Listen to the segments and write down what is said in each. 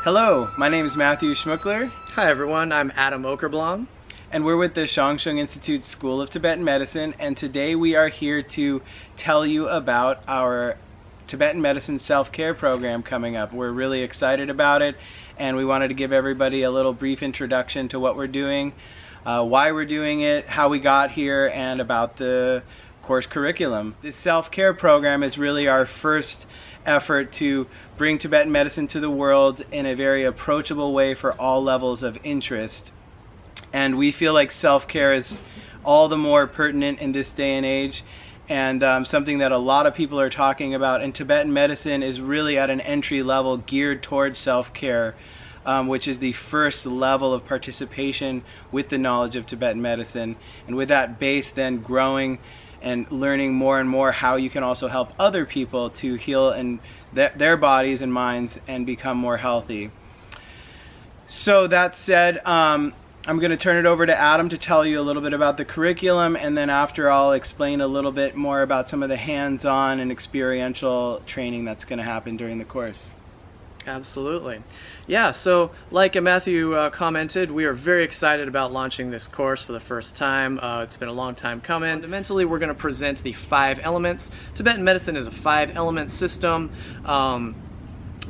Hello, my name is Matthew Schmuckler. Hi everyone, I'm Adam Okerblom. And we're with the Shang Institute School of Tibetan Medicine, and today we are here to tell you about our Tibetan Medicine Self-Care Program coming up. We're really excited about it, and we wanted to give everybody a little brief introduction to what we're doing, why we're doing it, how we got here, and about the course curriculum. This self-care program is really our first effort to bring Tibetan medicine to the world in a very approachable way for all levels of interest. And we feel like self-care is all the more pertinent in this day and age, and something that a lot of people are talking about. And Tibetan medicine is really at an entry level geared towards self-care, which is the first level of participation with the knowledge of Tibetan medicine. And with that base then growing and learning more and more how you can also help other people to heal in their bodies and minds and become more healthy. So that said, I'm going to turn it over to Adam to tell you a little bit about the curriculum, and then after I'll explain a little bit more about some of the hands-on and experiential training that's going to happen during the course. Absolutely. Yeah, so like Matthew commented, we are very excited about launching this course for the first time. It's been a long time coming. Fundamentally, we're going to present the 5 elements. Tibetan medicine is a 5-element system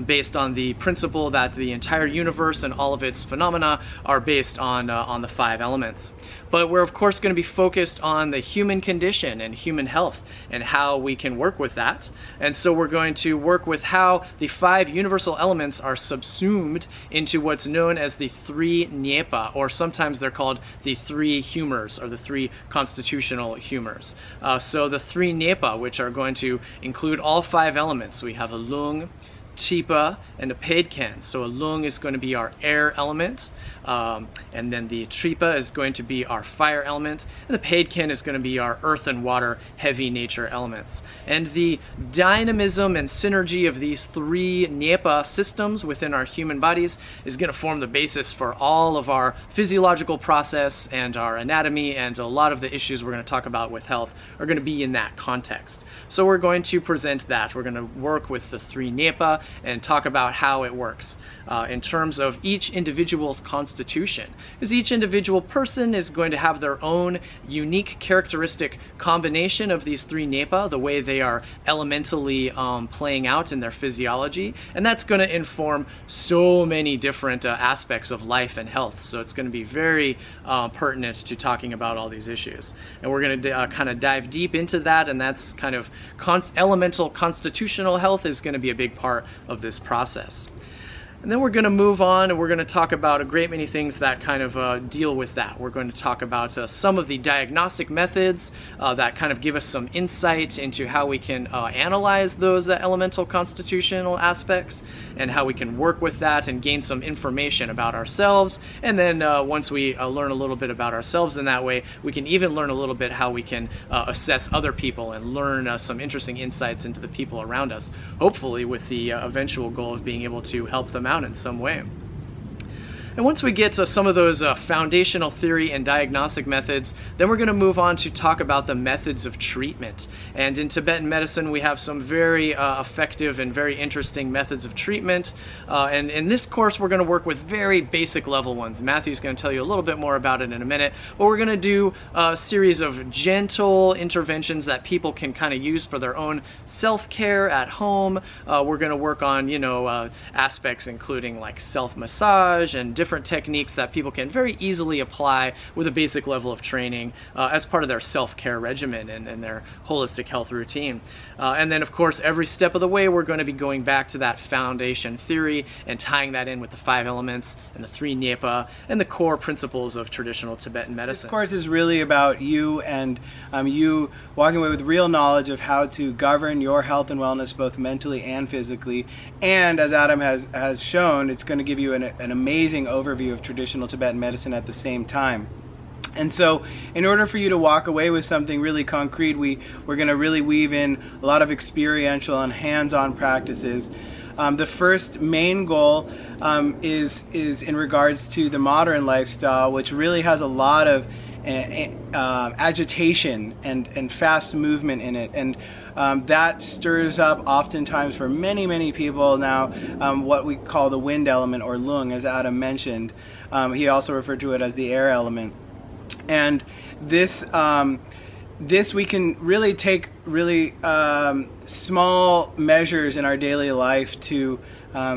based on the principle that the entire universe and all of its phenomena are based on the 5 elements. But we're of course going to be focused on the human condition and human health and how we can work with that. And so we're going to work with how the 5 universal elements are subsumed into what's known as the 3 Nyepa, or sometimes they're called the 3 humors, or the 3 constitutional humors. So the 3 Nyepa, which are going to include all 5 elements. We have a lung, Tripa, and a Paidkan. So a lung is going to be our air element, and then the Tripa is going to be our fire element, and the Paidkan is going to be our earth and water heavy nature elements. And the dynamism and synergy of these 3 Nyepa systems within our human bodies is going to form the basis for all of our physiological process and our anatomy, and a lot of the issues we're going to talk about with health are going to be in that context. So we're going to present that. We're going to work with the 3 Nyepa and talk about how it works in terms of each individual's constitution. Because each individual person is going to have their own unique characteristic combination of these 3 Nyepa, the way they are elementally playing out in their physiology, and that's going to inform so many different aspects of life and health. So it's going to be very pertinent to talking about all these issues. And we're going to kind of dive deep into that, and that's kind of elemental constitutional health is going to be a big part of this process. And then we're going to move on, and we're going to talk about a great many things that kind of deal with that. We're going to talk about some of the diagnostic methods that kind of give us some insight into how we can analyze those elemental constitutional aspects and how we can work with that and gain some information about ourselves. And then once we learn a little bit about ourselves in that way, we can even learn a little bit how we can assess other people and learn some interesting insights into the people around us, hopefully with the eventual goal of being able to help them out in some way. And once we get to some of those foundational theory and diagnostic methods, then we're going to move on to talk about the methods of treatment. And in Tibetan medicine, we have some very effective and very interesting methods of treatment. And in this course, we're going to work with very basic level ones. Matthew's going to tell you a little bit more about it in a minute. But we're going to do a series of gentle interventions that people can kind of use for their own self-care at home. We're going to work on, aspects including like self-massage and different techniques that people can very easily apply with a basic level of training as part of their self-care regimen and their holistic health routine. And then of course every step of the way we're going to be going back to that foundation theory and tying that in with the 5 elements and the 3 Nyepa and the core principles of traditional Tibetan medicine. This course is really about you and you walking away with real knowledge of how to govern your health and wellness both mentally and physically. And as Adam has shown, it's going to give you an amazing overview of traditional Tibetan medicine at the same time. And so in order for you to walk away with something really concrete, we're going to really weave in a lot of experiential and hands-on practices. The first main goal is in regards to the modern lifestyle, which really has a lot of agitation and fast movement in it, and that stirs up oftentimes for many people now what we call the wind element, or lung, as Adam mentioned. He also referred to it as the air element. And this we can really take really small measures in our daily life to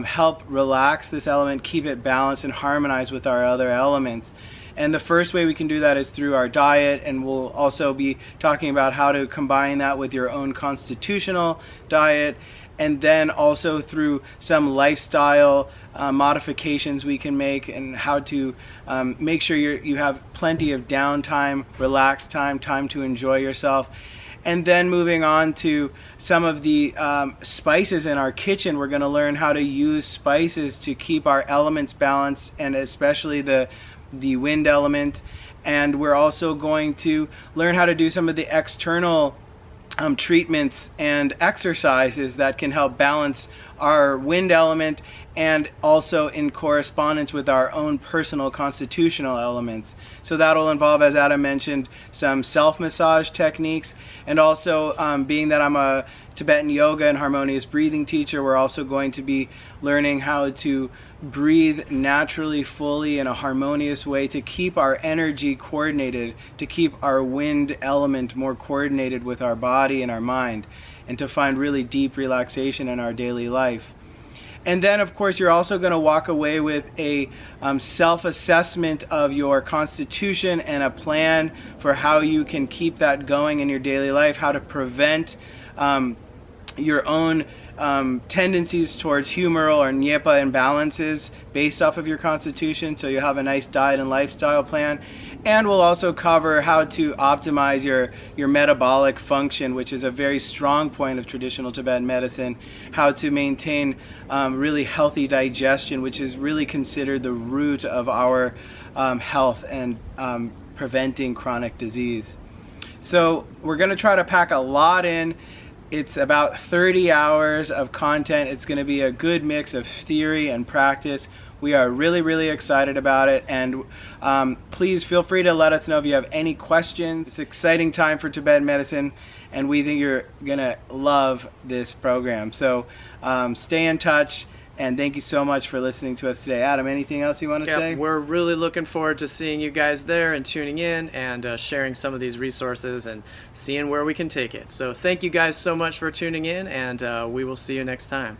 help relax this element, keep it balanced and harmonize with our other elements. And the first way we can do that is through our diet, and we'll also be talking about how to combine that with your own constitutional diet, and then also through some lifestyle modifications we can make, and how to make sure you have plenty of downtime, relaxed time to enjoy yourself. And then moving on to some of the spices in our kitchen, we're going to learn how to use spices to keep our elements balanced, and especially the wind element. And we're also going to learn how to do some of the external treatments and exercises that can help balance our wind element, and also in correspondence with our own personal constitutional elements. So that'll involve, as Adam mentioned, some self-massage techniques, and also being that I'm a Tibetan yoga and harmonious breathing teacher, we're also going to be learning how to breathe naturally, fully, in a harmonious way to keep our energy coordinated, to keep our wind element more coordinated with our body and our mind, and to find really deep relaxation in our daily life. And then, of course, you're also going to walk away with a self-assessment of your constitution and a plan for how you can keep that going in your daily life, how to prevent your own tendencies towards humoral or nyepa imbalances based off of your constitution, so you have a nice diet and lifestyle plan. And we'll also cover how to optimize your metabolic function, which is a very strong point of traditional Tibetan medicine, how to maintain really healthy digestion, which is really considered the root of our health and preventing chronic disease. So we're going to try to pack a lot in. It's about 30 hours of content. It's going to be a good mix of theory and practice. We are really excited about it, and please feel free to let us know if you have any questions. It's an exciting time for Tibetan medicine, and we think you're going to love this program. So stay in touch, and thank you so much for listening to us today. Adam, anything else you want to say? We're really looking forward to seeing you guys there and tuning in and sharing some of these resources and seeing where we can take it. So thank you guys so much for tuning in, and we will see you next time.